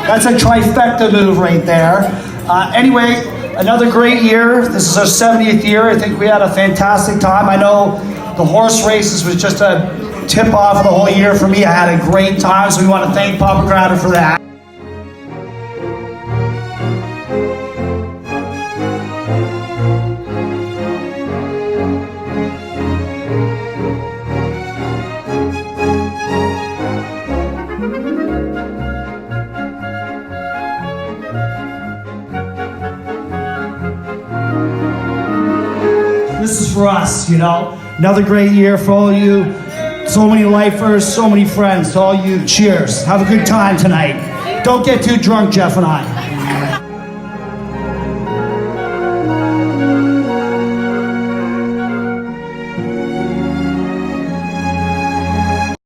That's a trifecta move right there. Anyway, another great year. This is our 70th year. I think we had a fantastic time. I know the horse races was just a tip off of the whole year for me. I had a great time, so we want to thank Papa Grata for that. This is for us, you know. Another great year for all you. So many lifers, so many friends. To all you, cheers. Have a good time tonight. Don't get too drunk, Jeff and I.